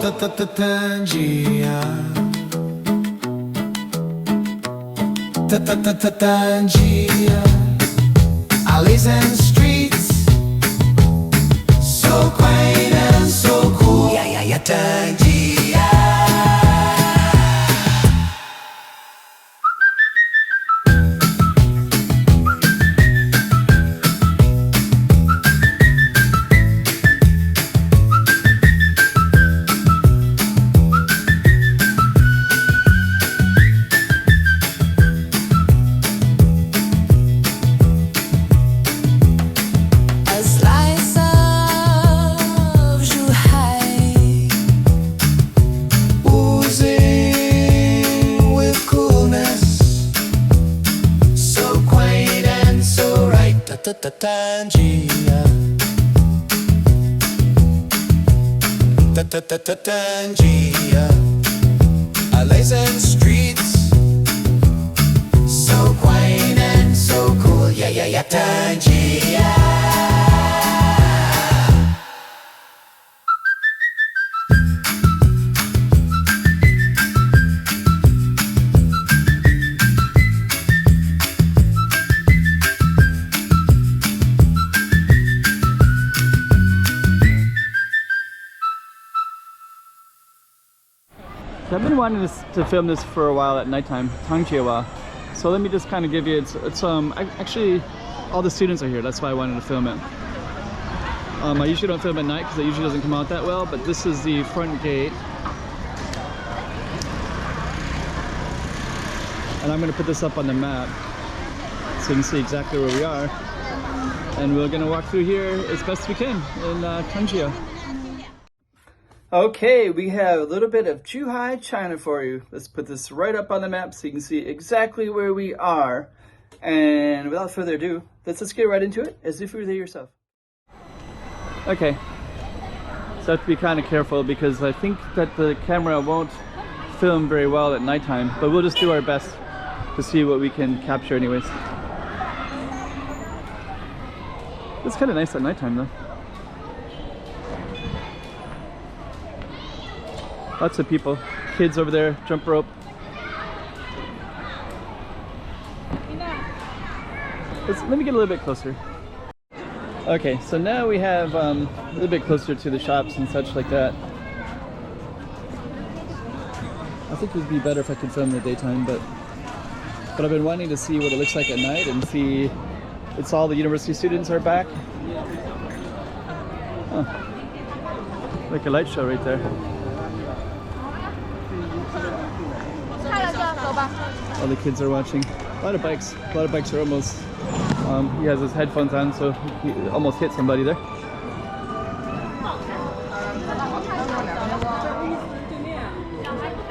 Tangjia. Tangjia. Alleys and streets, so quaint and so cool. Yeah, Tangjia. Tangjia. Tangjia. Alleys and streets, so quaint and so cool. Yeah, Tangjia. I've been wanting to film this for a while at nighttime, Tangjia. So let me just kind of give you, it's actually all the students are here, that's why I wanted to film it. I usually don't film at night because it usually doesn't come out that well, but this is the front gate. And I'm going to put this up on the map so you can see exactly where we are. And we're going to walk through here as best we can in Tangjia. Okay, we have a little bit of Zhuhai, China for you. Let's put this right up on the map so you can see exactly where we are. And without further ado, let's just get right into it as if you were there yourself. Okay, so I have to be kind of careful because I think that the camera won't film very well at nighttime, but we'll just do our best to see what we can capture anyways. It's kind of nice at nighttime though. Lots of people, kids over there, jump rope. Let me get a little bit closer. Okay, so now we have a little bit closer to the shops and such like that. I think it would be better if I could film in the daytime, but I've been wanting to see what it looks like at night and see. It's all the university students are back. Oh, like a light show right there. All the kids are watching. A lot of bikes. A lot of bikes are almost. He has his headphones on, so he almost hit somebody there.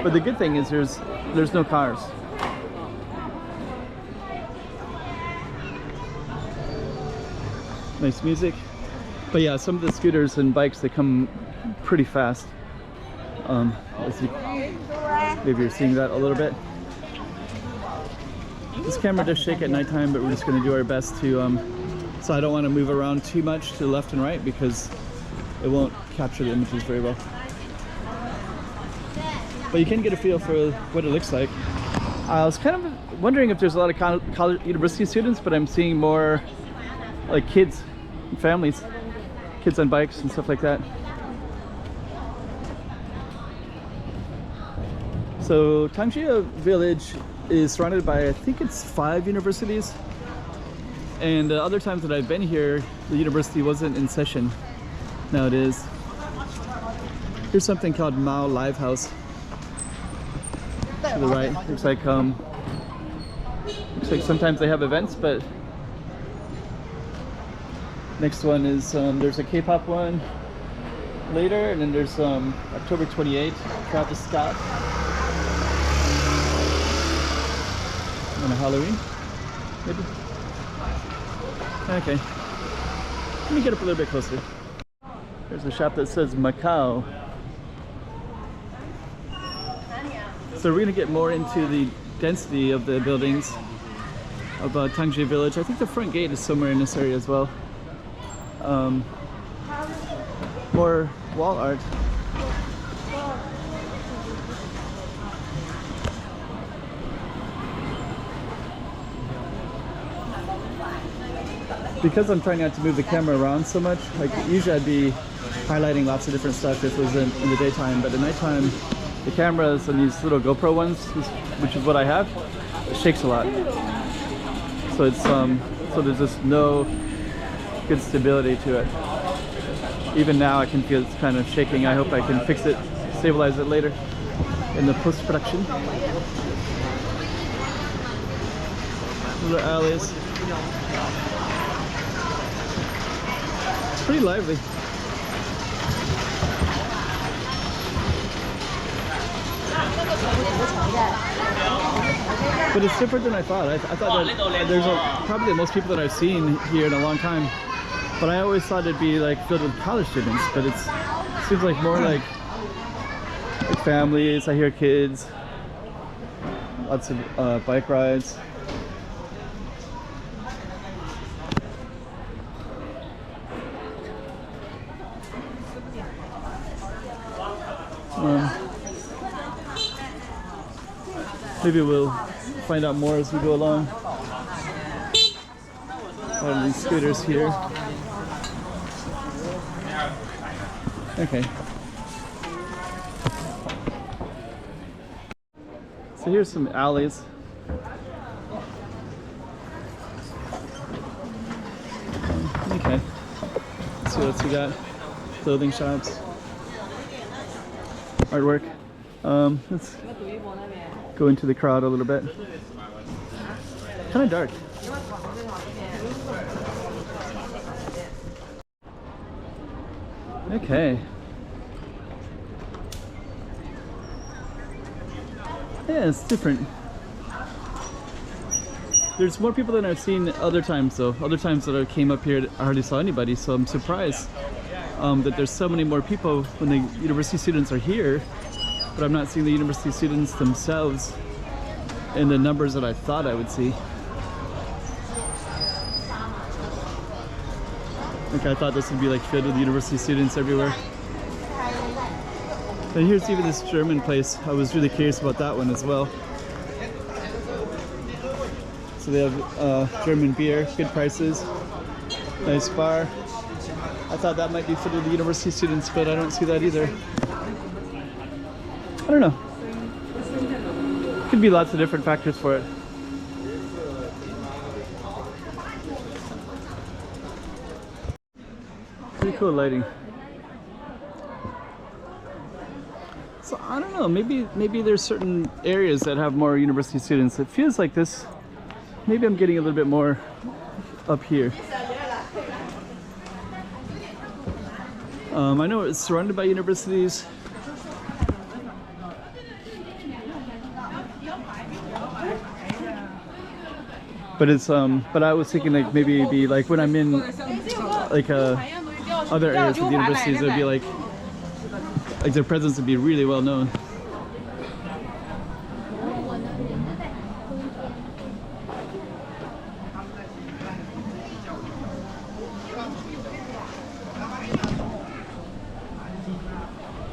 But the good thing is there's no cars. Nice music. But yeah, some of the scooters and bikes, they come pretty fast. Maybe you're seeing that a little bit. This camera does shake at nighttime, but we're just going to do our best to, so I don't want to move around too much to the left and right because it won't capture the images very well. But you can get a feel for what it looks like. I was kind of wondering if there's a lot of college university students, but I'm seeing more like kids and families, kids on bikes and stuff like that. So Tangjia Village is surrounded by, I think it's 5 universities. And other times that I've been here, the university wasn't in session. Now it is. Here's something called Macau Live House. To the right, looks like sometimes they have events, but next one is there's a K-pop one later, and then there's October 28th, Travis Scott. On a Halloween, maybe? Okay. Let me get up a little bit closer. There's a shop that says Macau. So we're going to get more into the density of the buildings of Tangjia Village. I think the front gate is somewhere in this area as well. More wall art. because I'm trying not to move the camera around so much, like usually I'd be highlighting lots of different stuff if it was in the daytime, but at nighttime, the cameras and these little GoPro ones, which is what I have, it shakes a lot. So it's so there's just no good stability to it. Even now I can feel it's kind of shaking. I hope I can fix it, stabilize it later in the post-production. Little alleys. It's pretty lively. But it's different than I thought. I thought that there's probably the most people that I've seen here in a long time. But I always thought it'd be like filled with college students. But it seems like more like families. I hear kids. Lots of bike rides. Maybe we'll find out more as we go along. These scooters here. Okay. So here's some alleys. Okay. Let's see what else we got. Clothing shops. Artwork. Let's go into the crowd a little bit. Kind of dark. Okay. Yeah, it's different. There's more people than I've seen other times though. Other times that I came up here, I hardly saw anybody, so I'm surprised that there's so many more people when the university students are here, but I'm not seeing the university students themselves in the numbers that I thought I would see. Like I thought this would be like filled with university students everywhere. And here's even this German place. I was really curious about that one as well. So they have German beer, good prices, nice bar. I thought that might be filled with university students, but I don't see that either. I don't know. Could be lots of different factors for it. Pretty cool lighting. So I don't know, maybe there's certain areas that have more university students. It feels like this, maybe I'm getting a little bit more up here. I know it's surrounded by universities. But it's but I was thinking like maybe it'd be like when I'm in like other areas with universities, it'd be like their presence would be really well known.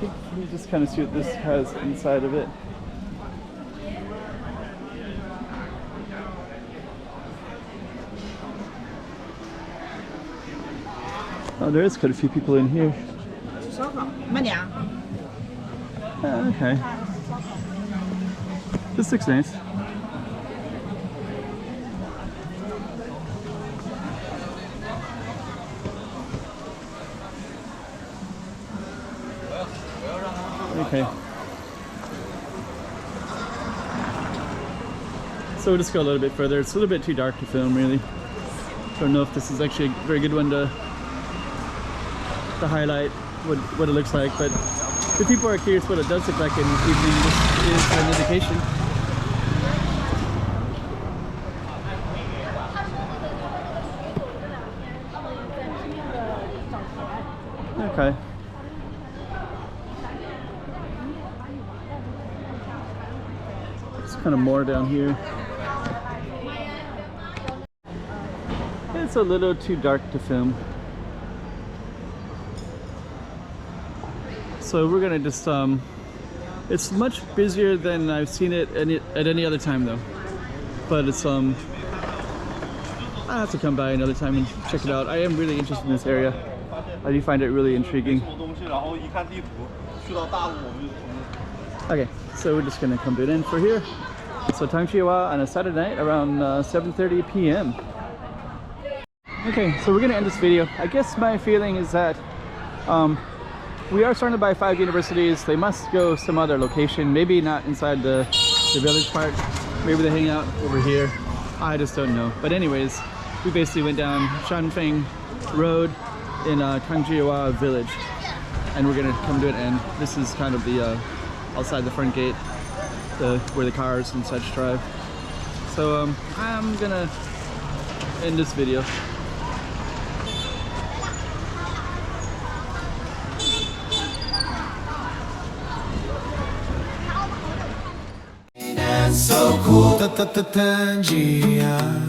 Let me just kind of see what this has inside of it. Oh, there is quite a few people in here. Okay. This looks nice. Okay. So we'll just go a little bit further. It's a little bit too dark to film, really. Don't know if this is actually a very good one to highlight what it looks like, but if people are curious what it does look like in the evening, this is an indication. Okay. It's kind of more down here. It's a little too dark to film. So we're gonna just, it's much busier than I've seen it at any other time though. But it's, I'll have to come by another time and check it out. I am really interested in this area. I do find it really intriguing. Okay, so we're just gonna come in for here. So Tangjia on a Saturday night around 7:30 p.m. Okay, so we're gonna end this video. I guess my feeling is that we are surrounded by 5 universities. They must go some other location, maybe not inside the village part. Maybe they hang out over here. I just don't know. But anyways, we basically went down Shanfeng Road in Tangjia Village, and we're gonna come to it. And this is kind of the outside the front gate, where the cars and such drive. So I'm gonna end this video. So cool, Tangjia.